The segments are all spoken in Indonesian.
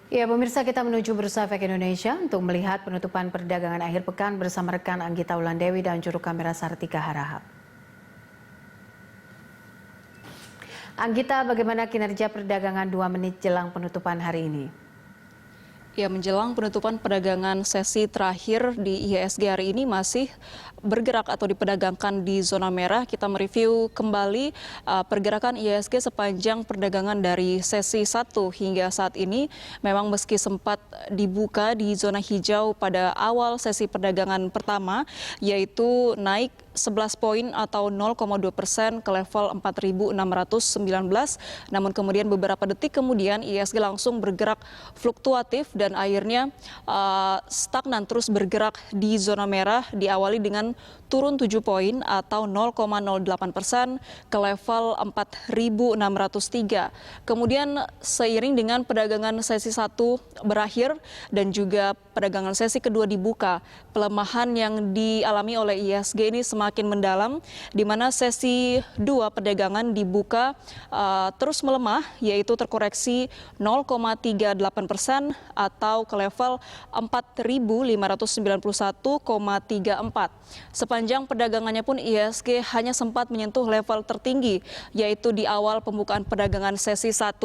Ya, pemirsa, kita menuju Bursa Efek Indonesia untuk melihat penutupan perdagangan akhir pekan bersama rekan Anggita Wulandewi dan juru kamera Sartika Harahap. Anggita, bagaimana kinerja perdagangan 2 menit jelang penutupan hari ini? Ya, menjelang penutupan perdagangan sesi terakhir di IHSG hari ini masih bergerak atau diperdagangkan di zona merah. Kita mereview kembali pergerakan IHSG sepanjang perdagangan dari sesi 1 hingga saat ini. Memang meski sempat dibuka di zona hijau pada awal sesi perdagangan pertama, yaitu naik 11 poin atau 0,2% ke level 4.619. Namun kemudian beberapa detik kemudian IHSG langsung bergerak fluktuatif dan akhirnya stagnan terus bergerak di zona merah, diawali dengan turun 7 poin atau 0,08% ke level 4.603. Kemudian seiring dengan perdagangan sesi 1 berakhir dan juga perdagangan sesi kedua dibuka, pelemahan yang dialami oleh IHSG ini semakin mendalam, di mana sesi 2 perdagangan dibuka terus melemah, yaitu terkoreksi 0,38% atau ke level 4.591,34. Sepanjang perdagangannya pun IHSG hanya sempat menyentuh level tertinggi, yaitu di awal pembukaan perdagangan sesi 1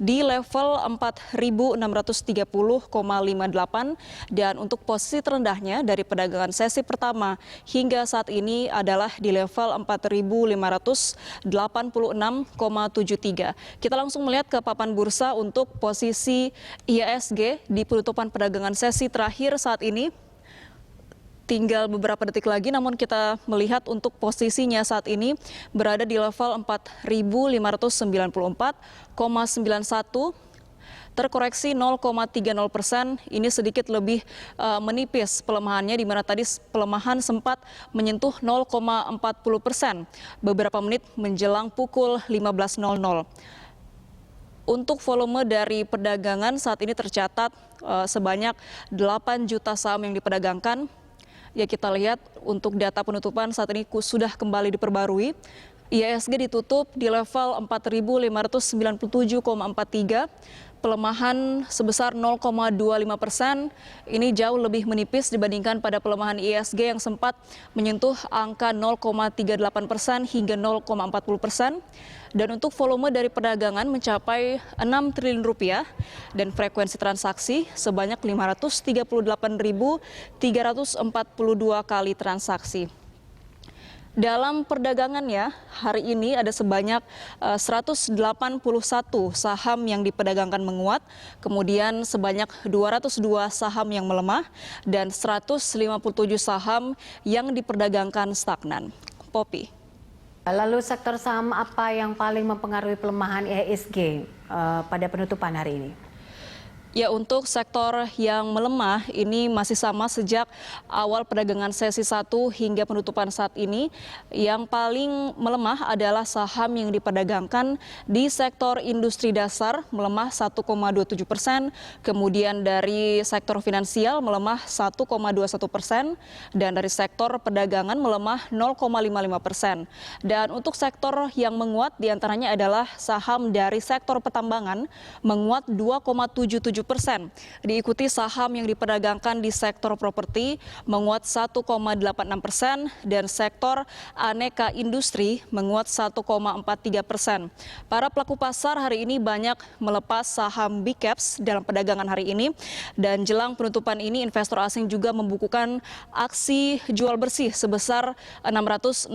di level 4.630,58, dan untuk posisi terendahnya dari perdagangan sesi pertama hingga saat ini adalah di level 4.586,73. Kita langsung melihat ke papan bursa untuk posisi IHSG di penutupan perdagangan sesi terakhir saat ini. Tinggal beberapa detik lagi, namun kita melihat untuk posisinya saat ini berada di level 4.594,91, terkoreksi 0,30%. Ini sedikit lebih menipis pelemahannya, di mana tadi pelemahan sempat menyentuh 0,40% beberapa menit menjelang pukul 15.00. Untuk volume dari perdagangan saat ini tercatat sebanyak 8 juta saham yang diperdagangkan. Ya, kita lihat untuk data penutupan saat ini sudah kembali diperbarui. IHSG ditutup di level 4.597,43, pelemahan sebesar 0,25%. Ini jauh lebih menipis dibandingkan pada pelemahan IHSG yang sempat menyentuh angka 0,38% hingga 0,40%. Dan untuk volume dari perdagangan mencapai 6 triliun rupiah dan frekuensi transaksi sebanyak 538.342 kali transaksi. Dalam perdagangannya, hari ini ada sebanyak 181 saham yang diperdagangkan menguat, kemudian sebanyak 202 saham yang melemah, dan 157 saham yang diperdagangkan stagnan. Poppy. Lalu sektor saham apa yang paling mempengaruhi pelemahan IHSG pada penutupan hari ini? Ya, untuk sektor yang melemah ini masih sama sejak awal perdagangan sesi 1 hingga penutupan saat ini. Yang paling melemah adalah saham yang diperdagangkan di sektor industri dasar melemah 1,27%, kemudian dari sektor finansial melemah 1,21%, dan dari sektor perdagangan melemah 0,55%. Dan untuk sektor yang menguat diantaranya adalah saham dari sektor pertambangan menguat 2,77%. Diikuti saham yang diperdagangkan di sektor properti menguat 1,86%, dan sektor aneka industri menguat 1,43%. Para pelaku pasar hari ini banyak melepas saham big caps dalam perdagangan hari ini, dan jelang penutupan ini investor asing juga membukukan aksi jual bersih sebesar 669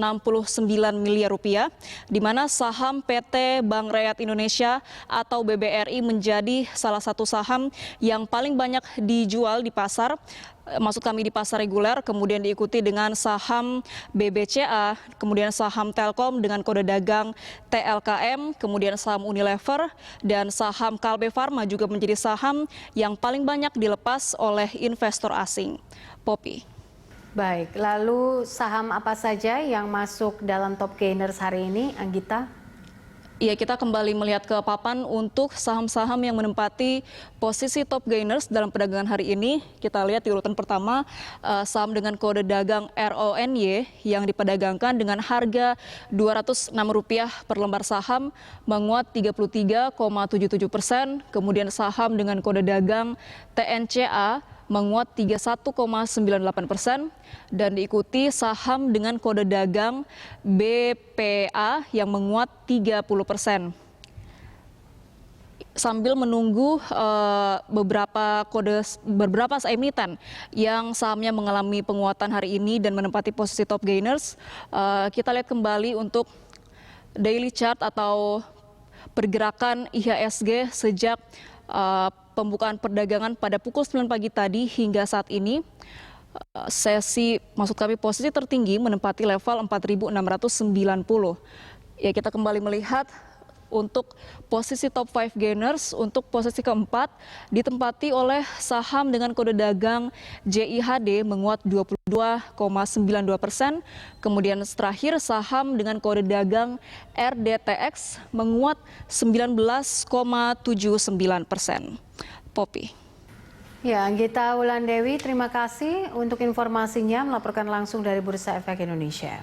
miliar rupiah, di mana saham PT Bank Rakyat Indonesia atau BBRI menjadi salah satu saham yang paling banyak dijual di pasar, maksud kami di pasar reguler, kemudian diikuti dengan saham BBCA, kemudian saham Telkom dengan kode dagang TLKM, kemudian saham Unilever, dan saham Kalbe Farma juga menjadi saham yang paling banyak dilepas oleh investor asing. Poppy. Baik, lalu saham apa saja yang masuk dalam top gainers hari ini, Anggita? Ya, kita kembali melihat ke papan untuk saham-saham yang menempati posisi top gainers dalam perdagangan hari ini. Kita lihat di urutan pertama, saham dengan kode dagang RONY yang diperdagangkan dengan harga Rp206 per lembar saham menguat 33,77%. Kemudian saham dengan kode dagang TNCA menguat 31,98% dan diikuti saham dengan kode dagang BPA yang menguat 30%. Sambil menunggu beberapa emiten yang sahamnya mengalami penguatan hari ini dan menempati posisi top gainers, kita lihat kembali untuk daily chart atau pergerakan IHSG sejak pembukaan perdagangan pada pukul 9 pagi tadi hingga saat ini. Posisi tertinggi menempati level 4.690. Ya, kita kembali melihat untuk posisi top 5 gainers. Untuk posisi keempat ditempati oleh saham dengan kode dagang JIHD menguat 22,92%. Kemudian terakhir saham dengan kode dagang RDTX menguat 19,79%. Poppy. Ya, Anggita Wulandewi, terima kasih untuk informasinya melaporkan langsung dari Bursa Efek Indonesia.